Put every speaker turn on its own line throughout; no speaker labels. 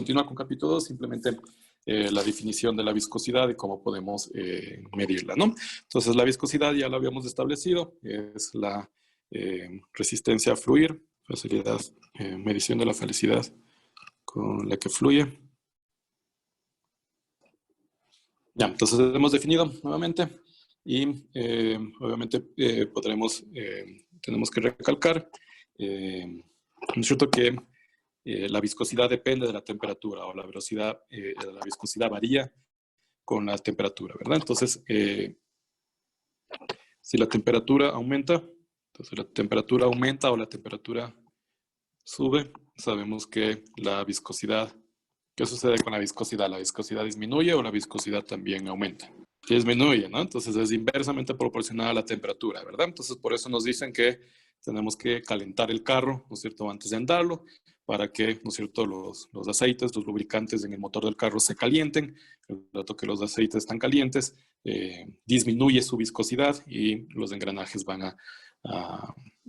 continuar con capítulo 2, simplemente la definición de la viscosidad y cómo podemos medirla, ¿no? Entonces, la viscosidad ya la habíamos establecido, es la resistencia a fluir, facilidad, medición de la facilidad con la que fluye. Ya, entonces hemos definido nuevamente y obviamente tenemos que recalcar, ¿no es cierto?, que la viscosidad depende de la temperatura o la velocidad, la viscosidad varía con la temperatura, ¿verdad? Entonces, si la temperatura aumenta, entonces la temperatura aumenta o la temperatura sube, sabemos que la viscosidad, ¿qué sucede con la viscosidad? ¿La viscosidad disminuye o la viscosidad también aumenta? Disminuye, ¿no? Entonces es inversamente proporcional a la temperatura, ¿verdad? Entonces por eso nos dicen que tenemos que calentar el carro, ¿no es cierto?, antes de andarlo, para que, ¿no es cierto?, los aceites, los lubricantes en el motor del carro se calienten. El rato que los aceites están calientes, disminuye su viscosidad y los engranajes van a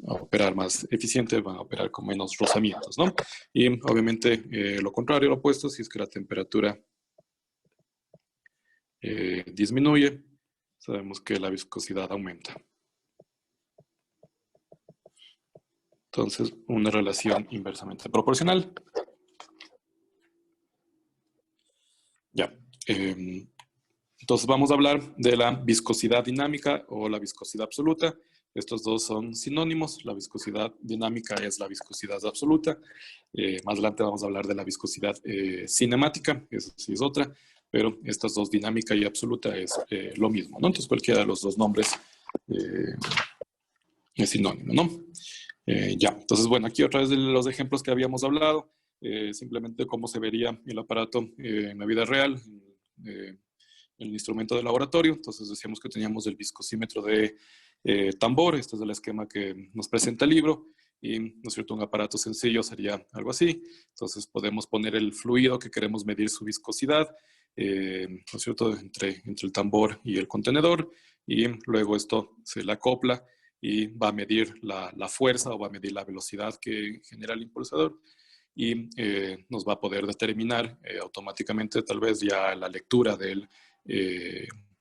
operar más eficiente, van a operar con menos rozamientos, ¿no? Y obviamente lo contrario, lo opuesto, si es que la temperatura disminuye, sabemos que la viscosidad aumenta. Entonces, una relación inversamente proporcional. Ya. Entonces, vamos a hablar de la viscosidad dinámica o la viscosidad absoluta. Estos dos son sinónimos. La viscosidad dinámica es la viscosidad absoluta. Más adelante vamos a hablar de la viscosidad cinemática. Esa sí es otra. Pero estas dos, dinámica y absoluta, es lo mismo, ¿no? Entonces, cualquiera de los dos nombres es sinónimo, ¿no? Ya, entonces, bueno, aquí otra vez de los ejemplos que habíamos hablado, simplemente cómo se vería el aparato en la vida real, el instrumento de laboratorio. Entonces decíamos que teníamos el viscosímetro de tambor. Este es el esquema que nos presenta el libro. Y, ¿no es cierto?, un aparato sencillo sería algo así. Entonces podemos poner el fluido que queremos medir su viscosidad, ¿no es cierto?, entre el tambor y el contenedor. Y luego esto se le acopla y va a medir la fuerza o va a medir la velocidad que genera el impulsador. Y nos va a poder determinar automáticamente tal vez ya la lectura de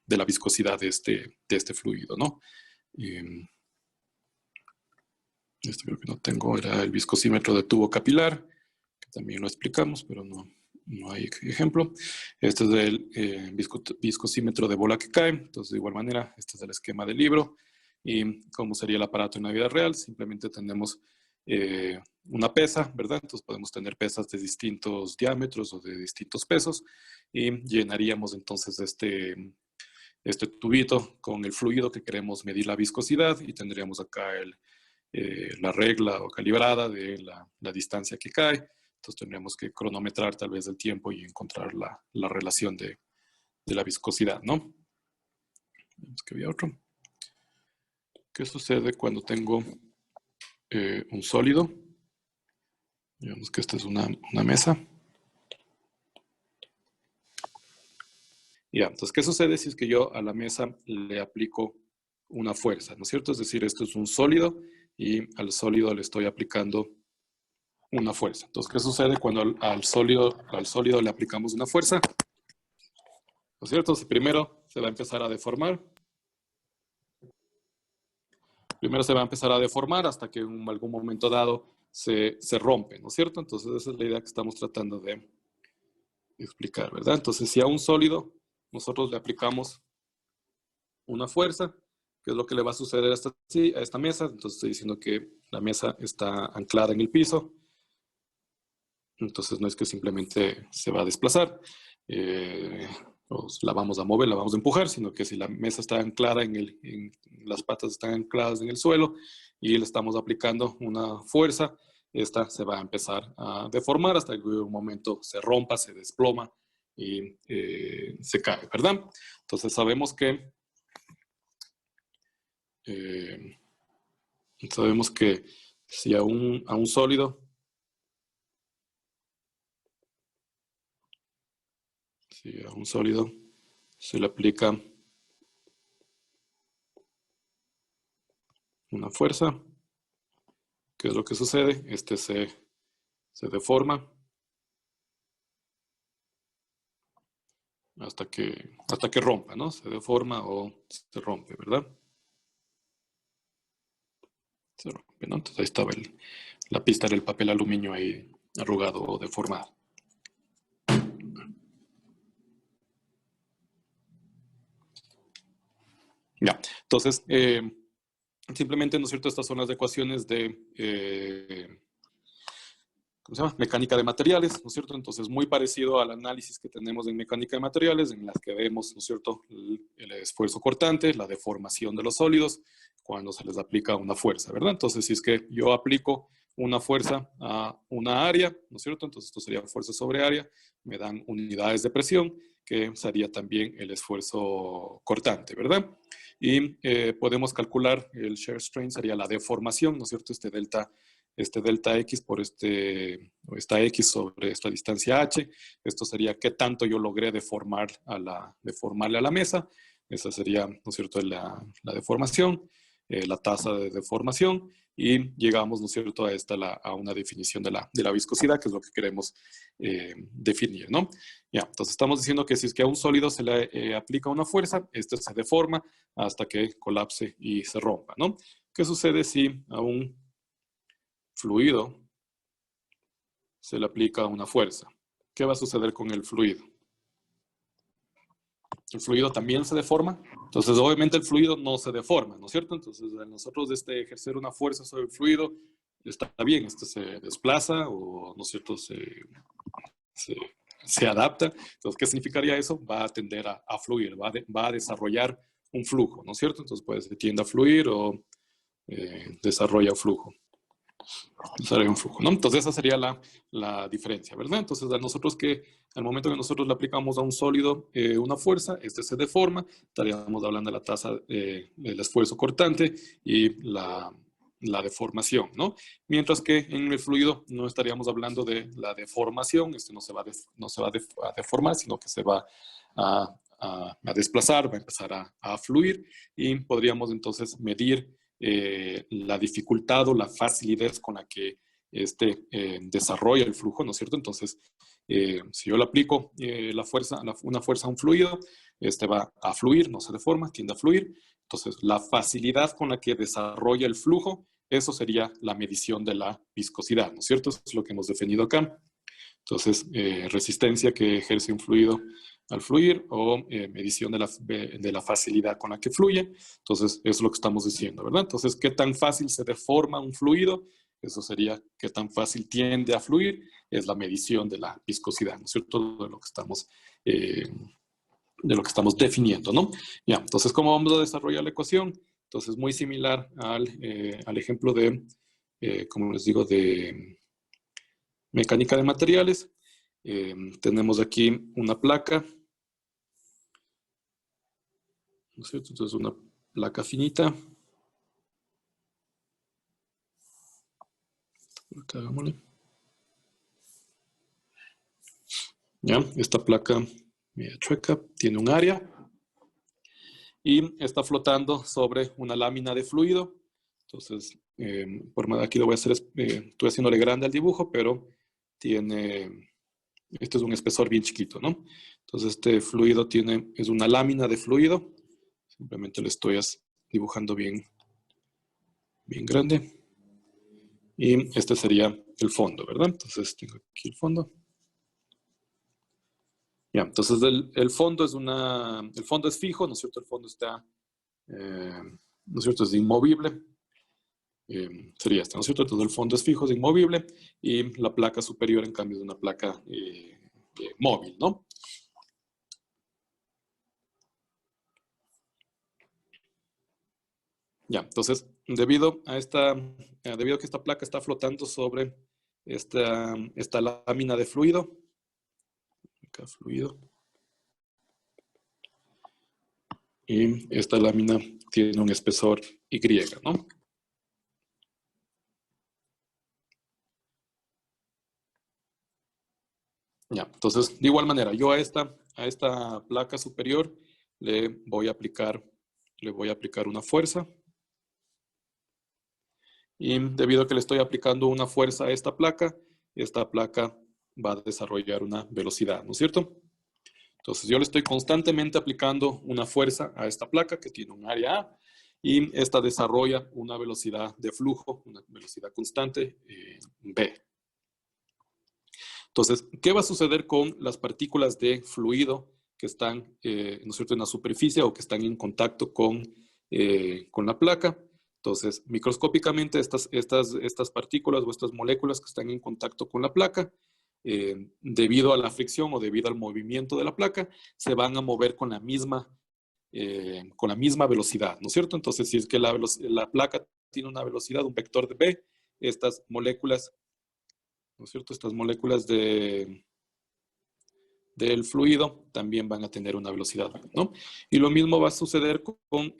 la viscosidad de este fluido, ¿no? Este creo que no tengo, era el viscosímetro de tubo capilar, que también lo explicamos, pero no hay ejemplo. Este es el viscosímetro de bola que cae. Entonces, de igual manera, este es el esquema del libro. Y cómo sería el aparato en la vida real. Simplemente tenemos una pesa, ¿verdad? Entonces podemos tener pesas de distintos diámetros o de distintos pesos y llenaríamos entonces este tubito con el fluido que queremos medir la viscosidad y tendríamos acá la regla o calibrada de la distancia que cae. Entonces tendríamos que cronometrar tal vez el tiempo y encontrar la relación de la viscosidad, ¿no? Vemos que había otro. ¿Qué sucede cuando tengo un sólido? Digamos que esta es una mesa. Ya, entonces, ¿qué sucede si es que yo a la mesa le aplico una fuerza, ¿no es cierto? Es decir, esto es un sólido y al sólido le estoy aplicando una fuerza. Entonces, ¿qué sucede cuando al sólido le aplicamos una fuerza? ¿No es cierto? Primero se va a empezar a deformar. Primero se va a empezar a deformar hasta que en algún momento dado se rompe, ¿no es cierto? Entonces, esa es la idea que estamos tratando de explicar, ¿verdad? Entonces, si a un sólido nosotros le aplicamos una fuerza, ¿qué es lo que le va a suceder a esta mesa? Entonces estoy diciendo que la mesa está anclada en el piso. Entonces no es que simplemente se va a desplazar, o la vamos a mover, la vamos a empujar, sino que si la mesa está anclada las patas están ancladas en el suelo y le estamos aplicando una fuerza, esta se va a empezar a deformar hasta que en un momento se rompa, se desploma y se cae, ¿verdad? Entonces sabemos que si a un sólido se le aplica una fuerza, ¿qué es lo que sucede? Este se deforma hasta que rompa, ¿no? Se deforma o se rompe, ¿verdad? Se rompe, ¿no? Entonces ahí estaba la pista del papel aluminio ahí arrugado o deformado. Ya, entonces, simplemente, ¿no es cierto? Estas son las ecuaciones de ¿cómo se llama? Mecánica de materiales, ¿no es cierto? Entonces, muy parecido al análisis que tenemos en mecánica de materiales, en las que vemos, ¿no es cierto?, el esfuerzo cortante, la deformación de los sólidos, cuando se les aplica una fuerza, ¿verdad? Entonces, si es que yo aplico una fuerza a una área, ¿no es cierto? Entonces, esto sería fuerza sobre área, me dan unidades de presión, que sería también el esfuerzo cortante, ¿verdad? Y podemos calcular el shear strain, sería la deformación, ¿no es cierto? Este delta X por esta X sobre esta distancia H. Esto sería qué tanto yo logré deformarle a la mesa. Esa sería, ¿no es cierto?, la deformación, la tasa de deformación, y llegamos, ¿no es cierto?, a una definición de la viscosidad, que es lo que queremos definir, ¿no? Ya, entonces estamos diciendo que si es que a un sólido se le aplica una fuerza, este se deforma hasta que colapse y se rompa, ¿no? ¿Qué sucede si a un fluido se le aplica una fuerza? ¿Qué va a suceder con el fluido? El fluido también se deforma. Entonces, obviamente el fluido no se deforma, ¿no es cierto? Entonces, al nosotros ejercer una fuerza sobre el fluido, está bien, se desplaza o, ¿no es cierto?, se adapta. Entonces, ¿qué significaría eso? Va a tender a fluir, va a desarrollar un flujo, ¿no es cierto? Entonces, pues, se tiende a fluir o desarrolla un flujo. Un flujo, ¿no? Entonces esa sería la diferencia, ¿verdad? Entonces a nosotros al momento que nosotros le aplicamos a un sólido una fuerza, este se deforma, estaríamos hablando de la tasa del esfuerzo cortante y la deformación, ¿no? Mientras que en el fluido no estaríamos hablando de la deformación, no se va a deformar, sino que se va a desplazar, va a empezar a fluir, y podríamos entonces medir la dificultad o la facilidad con la que desarrolla el flujo, ¿no es cierto? Entonces, si yo le aplico una fuerza a un fluido, va a fluir, no se deforma, tiende a fluir. Entonces, la facilidad con la que desarrolla el flujo, eso sería la medición de la viscosidad, ¿no es cierto? Eso es lo que hemos definido acá. Entonces, resistencia que ejerce un fluido al fluir, o medición de la facilidad con la que fluye. Entonces, eso es lo que estamos diciendo, ¿verdad? Entonces, ¿qué tan fácil se deforma un fluido? Eso sería qué tan fácil tiende a fluir, es la medición de la viscosidad, ¿no es cierto? De lo que estamos definiendo, ¿no? Ya, entonces, ¿cómo vamos a desarrollar la ecuación? Entonces, muy similar al ejemplo como les digo, de mecánica de materiales. Tenemos aquí una placa, ¿no es cierto? Entonces, una placa finita. Acá, hagámosle. Ya, esta placa media chueca tiene un área y está flotando sobre una lámina de fluido. Entonces, aquí lo voy a hacer, estoy haciéndole grande al dibujo, pero este es un espesor bien chiquito, ¿no? Entonces, este fluido es una lámina de fluido. Simplemente lo estoy dibujando bien grande. Y este sería el fondo, ¿verdad? Entonces, tengo aquí el fondo. Ya, entonces el fondo es fijo, ¿no es cierto? El fondo está, ¿no es cierto?, es inmovible. Sería este, ¿no es cierto? Entonces el fondo es fijo, es inmovible, y la placa superior, en cambio, es una placa móvil, ¿no? Ya, entonces, debido a que esta placa está flotando sobre esta lámina de fluido, acá fluido, y esta lámina tiene un espesor Y, ¿no? Ya, entonces, de igual manera, yo a esta placa superior le voy a aplicar una fuerza, y debido a que le estoy aplicando una fuerza a esta placa va a desarrollar una velocidad, ¿no es cierto? Entonces yo le estoy constantemente aplicando una fuerza a esta placa que tiene un área A y esta desarrolla una velocidad de flujo, una velocidad constante B. Entonces, ¿qué va a suceder con las partículas de fluido que están, ¿no es cierto?, en la superficie o que están en contacto con la placa? Entonces, microscópicamente estas partículas o estas moléculas que están en contacto con la placa, debido a la fricción o debido al movimiento de la placa, se van a mover con la misma velocidad, ¿no es cierto? Entonces, si es que la placa tiene una velocidad, un vector de B, estas moléculas, ¿no es cierto? Estas moléculas del fluido también van a tener una velocidad, ¿no? Y lo mismo va a suceder con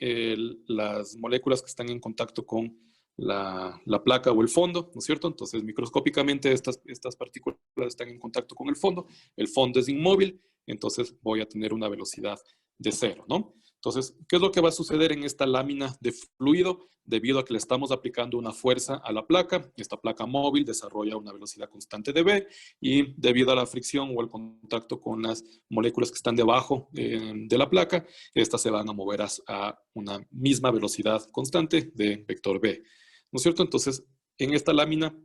las moléculas que están en contacto con la placa o el fondo, ¿no es cierto? Entonces, microscópicamente estas partículas están en contacto con el fondo es inmóvil, entonces voy a tener una velocidad de 0, ¿no? Entonces, ¿qué es lo que va a suceder en esta lámina de fluido? Debido a que le estamos aplicando una fuerza a la placa, esta placa móvil desarrolla una velocidad constante de V y debido a la fricción o al contacto con las moléculas que están debajo de la placa, estas se van a mover a una misma velocidad constante de vector V, ¿no es cierto? Entonces, en esta lámina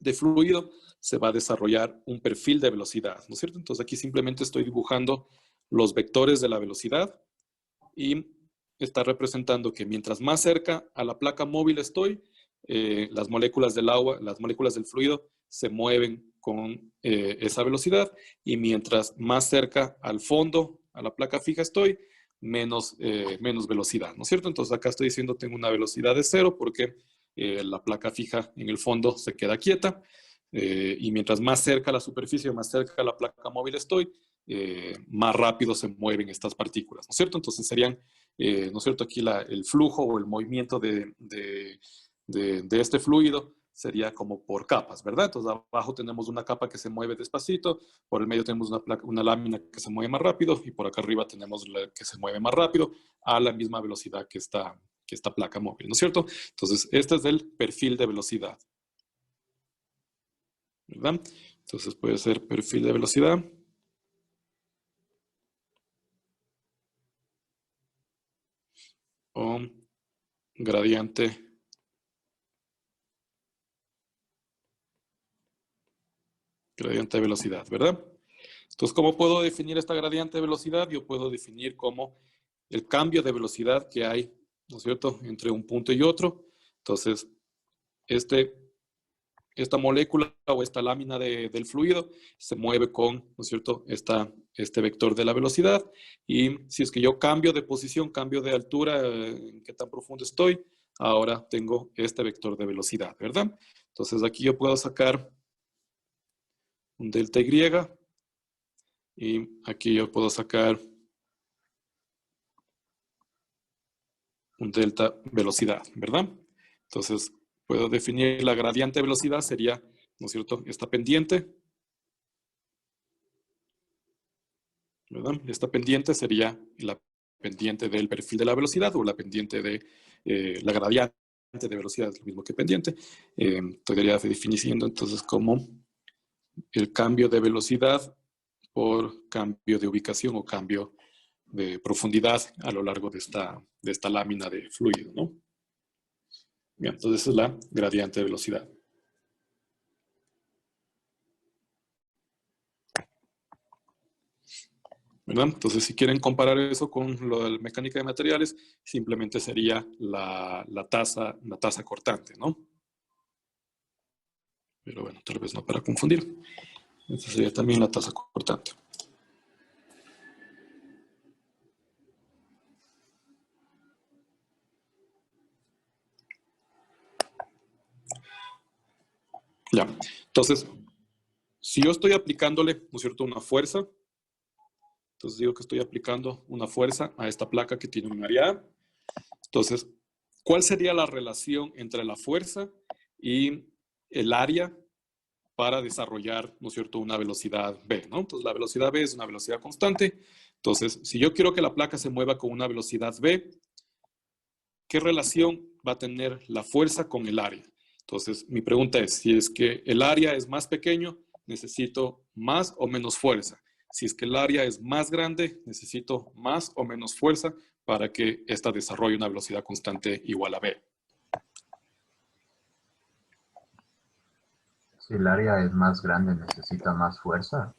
de fluido se va a desarrollar un perfil de velocidad, ¿no es cierto? Entonces, aquí simplemente estoy dibujando los vectores de la velocidad y está representando que mientras más cerca a la placa móvil estoy, las moléculas del agua, las moléculas del fluido se mueven con esa velocidad y mientras más cerca al fondo, a la placa fija estoy, menos velocidad, ¿no es cierto? Entonces acá estoy diciendo tengo una velocidad de 0 porque la placa fija en el fondo se queda quieta y mientras más cerca a la superficie, más cerca a la placa móvil estoy, más rápido se mueven estas partículas, ¿no es cierto? Entonces serían, ¿no es cierto? Aquí el flujo o el movimiento de este fluido sería como por capas, ¿verdad? Entonces abajo tenemos una capa que se mueve despacito, por el medio tenemos una lámina que se mueve más rápido y por acá arriba tenemos la que se mueve más rápido a la misma velocidad que esta placa móvil, ¿no es cierto? Entonces este es el perfil de velocidad, ¿verdad? Entonces puede ser perfil de velocidad. O gradiente de velocidad, ¿verdad? Entonces, ¿cómo puedo definir esta gradiente de velocidad? Yo puedo definir como el cambio de velocidad que hay, ¿no es cierto?, entre un punto y otro. Entonces, esta molécula o esta lámina del fluido se mueve con, ¿no es cierto?, este vector de la velocidad. Y si es que yo cambio de posición, cambio de altura, en qué tan profundo estoy, ahora tengo este vector de velocidad, ¿verdad? Entonces aquí yo puedo sacar un delta Y y aquí yo puedo sacar un delta velocidad, ¿verdad? Entonces puedo definir la gradiente de velocidad, sería, ¿no es cierto?, esta pendiente, ¿verdad? Esta pendiente sería la pendiente del perfil de la velocidad o la pendiente de la gradiente de velocidad, es lo mismo que pendiente. Podría definiendo entonces como el cambio de velocidad por cambio de ubicación o cambio de profundidad a lo largo de esta lámina de fluido, ¿no? Bien, entonces esa es la gradiente de velocidad. ¿Verdad? Entonces, si quieren comparar eso con lo de la mecánica de materiales, simplemente sería la tasa cortante, ¿no? Pero bueno, tal vez no para confundir. Esta sería también la tasa cortante. Ya, entonces, si yo estoy aplicándole, ¿no es cierto?, una fuerza, entonces digo que estoy aplicando una fuerza a esta placa que tiene un área A. Entonces, ¿cuál sería la relación entre la fuerza y el área para desarrollar, ¿no es cierto?, una velocidad V, ¿no? Entonces, la velocidad V es una velocidad constante. Entonces, si yo quiero que la placa se mueva con una velocidad V, ¿qué relación va a tener la fuerza con el área? Entonces, mi pregunta es, si es que el área es más pequeño, ¿necesito más o menos fuerza? Si es que el área es más grande, necesito más o menos fuerza para que ésta desarrolle una velocidad constante igual a V.
Si el área es más grande, necesita más fuerza.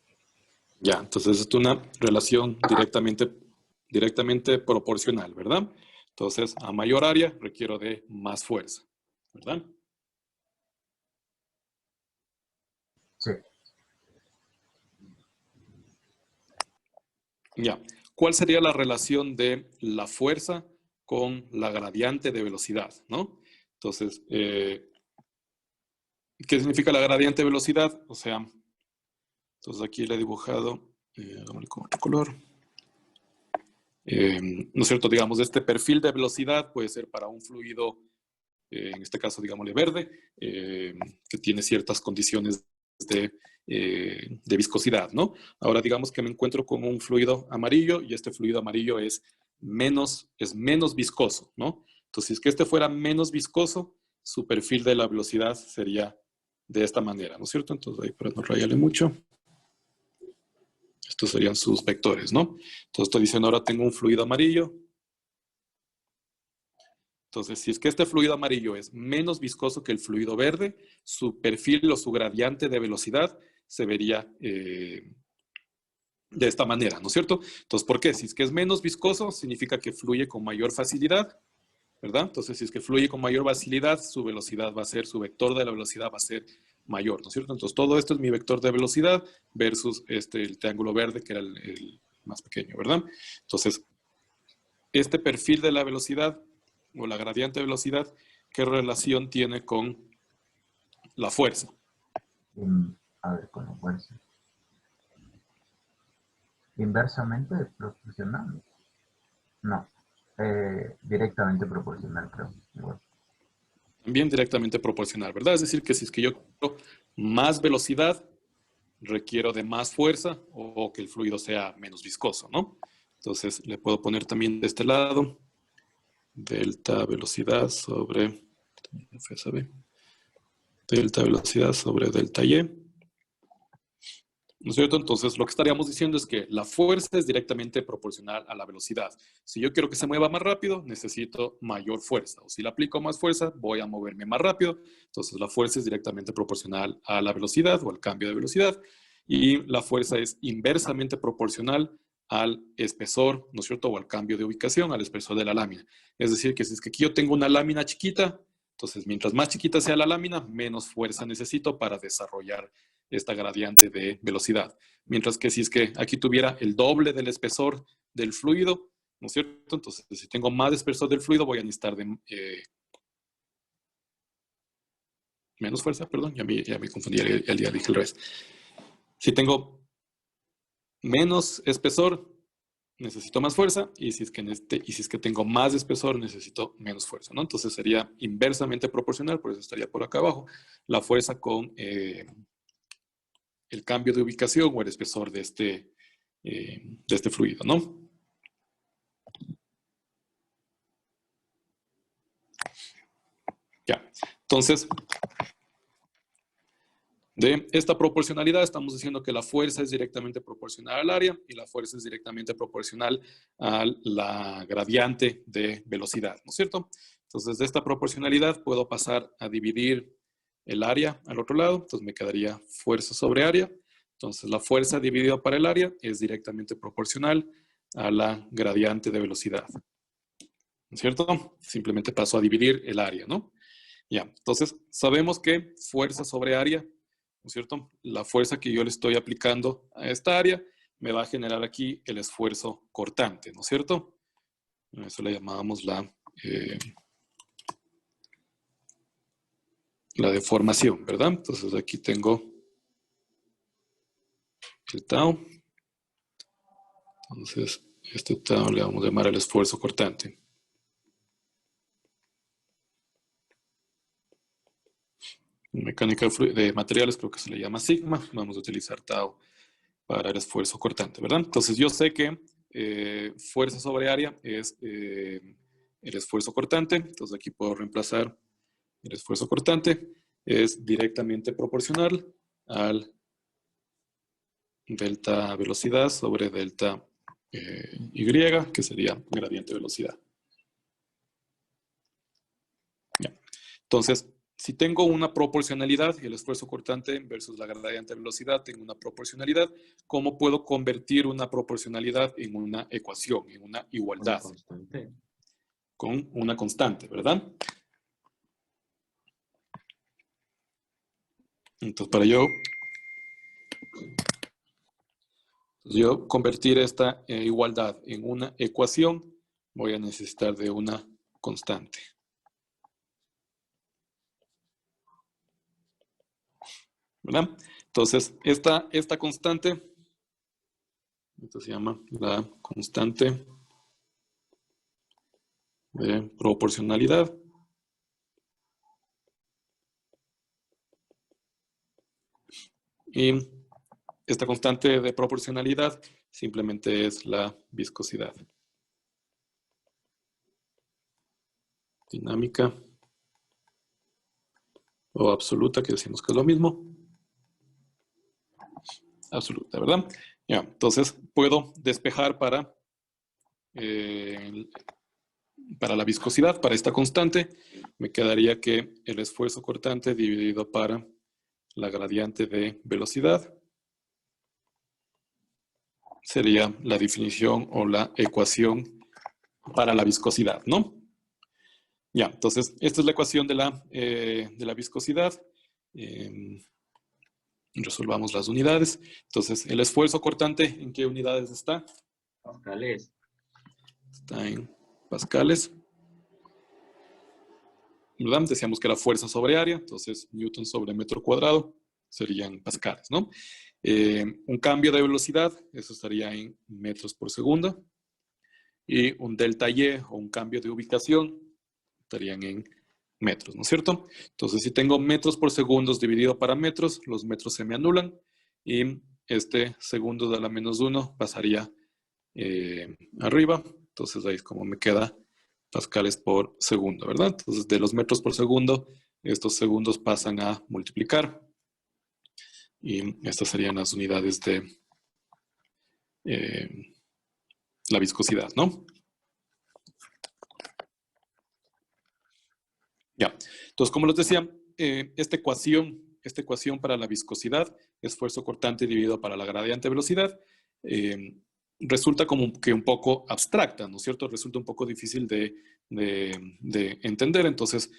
Ya, entonces es una relación directamente proporcional, ¿verdad? Entonces, a mayor área requiero de más fuerza, ¿verdad?
Sí.
Ya. ¿Cuál sería la relación de la fuerza con la gradiente de velocidad, ¿no? Entonces, ¿qué significa la gradiente de velocidad? O sea, entonces aquí le he dibujado, hagámosle con otro color. ¿No es cierto? Digamos, este perfil de velocidad puede ser para un fluido, en este caso, digámosle verde, que tiene ciertas condiciones de viscosidad, ¿no? Ahora digamos que me encuentro con un fluido amarillo y este fluido amarillo es menos viscoso, ¿no? Entonces, si es que este fuera menos viscoso, su perfil de la velocidad sería de esta manera, ¿no es cierto? Entonces, ahí para no rayarle mucho. Estos serían sus vectores, ¿no? Entonces, estoy diciendo ahora tengo un fluido amarillo. Entonces, si es que este fluido amarillo es menos viscoso que el fluido verde, su perfil o su gradiente de velocidad se vería de esta manera, ¿no es cierto? Entonces, ¿por qué? Si es que es menos viscoso, significa que fluye con mayor facilidad, ¿verdad? Entonces, si es que fluye con mayor facilidad, su velocidad va a ser, su vector de la velocidad va a ser mayor, ¿no es cierto? Entonces, todo esto es mi vector de velocidad versus el triángulo verde, que era el más pequeño, ¿verdad? Entonces, este perfil de la velocidad o la gradiente de velocidad, ¿qué relación tiene con la fuerza?
A ver, con la fuerza. Inversamente proporcional. No. Directamente proporcional, creo. Igual.
También directamente proporcional, ¿verdad? Es decir, que si es que yo quiero más velocidad, requiero de más fuerza o que el fluido sea menos viscoso, ¿no? Entonces le puedo poner también de este lado delta velocidad sobre delta velocidad sobre delta Y. ¿No es cierto? Entonces, lo que estaríamos diciendo es que la fuerza es directamente proporcional a la velocidad. Si yo quiero que se mueva más rápido, necesito mayor fuerza. O si le aplico más fuerza, voy a moverme más rápido. Entonces, la fuerza es directamente proporcional a la velocidad o al cambio de velocidad. Y la fuerza es inversamente proporcional al espesor, ¿no es cierto? O al cambio de ubicación, al espesor de la lámina. Es decir, que si es que aquí yo tengo una lámina chiquita, entonces mientras más chiquita sea la lámina, menos fuerza necesito para desarrollar esta gradiente de velocidad. Mientras que si es que aquí tuviera el doble del espesor del fluido, ¿no es cierto? Entonces, si tengo más espesor del fluido, voy a necesitar de menos fuerza, perdón, ya me confundí, ya dije el revés. Si tengo menos espesor, necesito más fuerza, y si es que tengo más espesor, necesito menos fuerza, ¿no? Entonces sería inversamente proporcional, por eso estaría por acá abajo, la fuerza con el cambio de ubicación o el espesor de este fluido, ¿no? Ya, entonces, de esta proporcionalidad estamos diciendo que la fuerza es directamente proporcional al área y la fuerza es directamente proporcional a la gradiente de velocidad, ¿no es cierto? Entonces, de esta proporcionalidad puedo pasar a dividir el área al otro lado, entonces me quedaría fuerza sobre área. Entonces, la fuerza dividida por el área es directamente proporcional a la gradiente de velocidad, ¿no es cierto? Simplemente paso a dividir el área, ¿no? Ya, entonces sabemos que fuerza sobre área, ¿no es cierto? La fuerza que yo le estoy aplicando a esta área me va a generar aquí el esfuerzo cortante, ¿no es cierto? Eso le llamábamos la deformación, ¿verdad? Entonces aquí tengo el tau. Entonces, este tau le vamos a llamar el esfuerzo cortante. En mecánica de materiales creo que se le llama sigma. Vamos a utilizar tau para el esfuerzo cortante, ¿verdad? Entonces yo sé que fuerza sobre área es el esfuerzo cortante. Entonces aquí puedo reemplazar el esfuerzo cortante. Es directamente proporcional al delta velocidad sobre delta y, que sería gradiente velocidad. Ya. Entonces, si tengo una proporcionalidad, el esfuerzo cortante versus la gradiente velocidad, tengo una proporcionalidad, ¿cómo puedo convertir una proporcionalidad en una ecuación, en una igualdad? Con una constante, ¿verdad? Entonces, para yo convertir esta igualdad en una ecuación, voy a necesitar de una constante. ¿Verdad? Entonces, esta constante, esto se llama la constante de proporcionalidad. Y esta constante de proporcionalidad simplemente es la viscosidad. Dinámica o absoluta, que decimos que es lo mismo. Absoluta, ¿verdad? Ya, entonces puedo despejar para la viscosidad, para esta constante, me quedaría que el esfuerzo cortante dividido para la gradiente de velocidad sería la definición o la ecuación para la viscosidad, ¿no? Ya, entonces, esta es la ecuación de la viscosidad. Resolvamos las unidades. Entonces, el esfuerzo cortante, ¿en qué unidades está?
Pascales.
Está en pascales. ¿Verdad? Decíamos que era fuerza sobre área, entonces Newton sobre metro cuadrado serían pascales, ¿no? Un cambio de velocidad, eso estaría en metros por segundo. Y un delta Y o un cambio de ubicación estarían en metros, ¿no es cierto? Entonces, si tengo metros por segundos dividido para metros, los metros se me anulan y este segundo de la -1 pasaría arriba. Entonces, ahí es como me queda pascales por segundo, ¿verdad? Entonces, de los metros por segundo, estos segundos pasan a multiplicar. Y estas serían las unidades de la viscosidad, ¿no? Ya. Entonces, como les decía, esta ecuación para la viscosidad, esfuerzo cortante dividido para la gradiente velocidad, resulta como que un poco abstracta, ¿no es cierto? Resulta un poco difícil de entender, entonces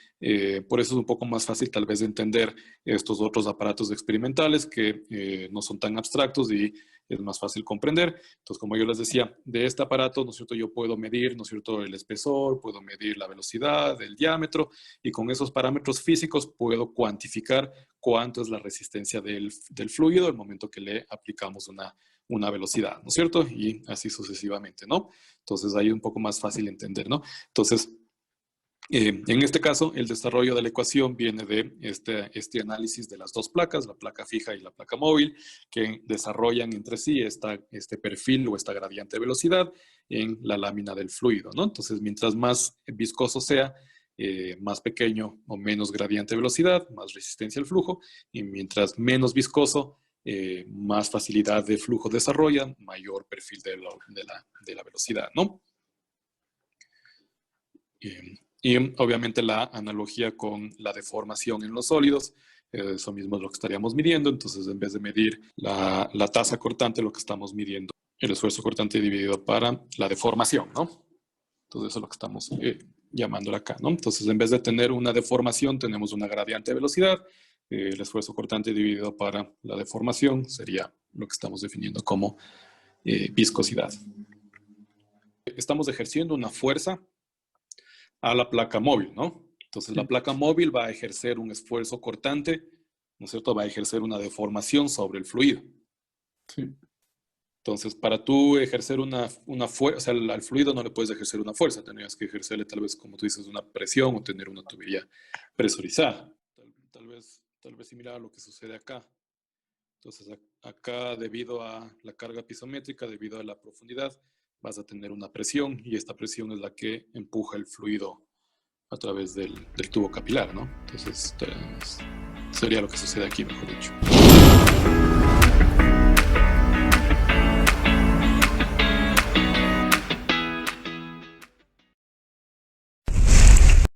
por eso es un poco más fácil tal vez de entender estos otros aparatos experimentales que no son tan abstractos y es más fácil comprender. Entonces, como yo les decía, de este aparato, ¿no es cierto? Yo puedo medir, ¿no es cierto?, el espesor, puedo medir la velocidad, el diámetro, y con esos parámetros físicos puedo cuantificar cuánto es la resistencia del fluido al momento que le aplicamos una velocidad, ¿no es cierto? Y así sucesivamente, ¿no? Entonces, ahí es un poco más fácil de entender, ¿no? Entonces, en este caso, el desarrollo de la ecuación viene de este análisis de las dos placas, la placa fija y la placa móvil, que desarrollan entre sí este perfil o esta gradiente de velocidad en la lámina del fluido, ¿no? Entonces, mientras más viscoso sea, más pequeño o menos gradiente de velocidad, más resistencia al flujo, y mientras menos viscoso, más facilidad de flujo desarrolla, mayor perfil de la velocidad, ¿no? Y obviamente la analogía con la deformación en los sólidos, eso mismo es lo que estaríamos midiendo. Entonces, en vez de medir la tasa cortante, lo que estamos midiendo el esfuerzo cortante dividido para la deformación, ¿no? Entonces, eso es lo que estamos llamándolo acá, ¿no? Entonces, en vez de tener una deformación, tenemos una gradiente de velocidad. El esfuerzo cortante dividido para la deformación sería lo que estamos definiendo como viscosidad. Estamos ejerciendo una fuerza a la placa móvil, ¿no? Entonces, la placa móvil va a ejercer un esfuerzo cortante, ¿no es cierto? Va a ejercer una deformación sobre el fluido. Sí. Entonces, para tú ejercer una fuerza, o sea, al fluido no le puedes ejercer una fuerza, tendrías que ejercerle tal vez, como tú dices, una presión o tener una tubería presurizada. Tal vez similar a lo que sucede acá. Entonces, acá, debido a la carga pisométrica, debido a la profundidad, vas a tener una presión y esta presión es la que empuja el fluido a través del tubo capilar, ¿no? Entonces, sería lo que sucede aquí, mejor dicho.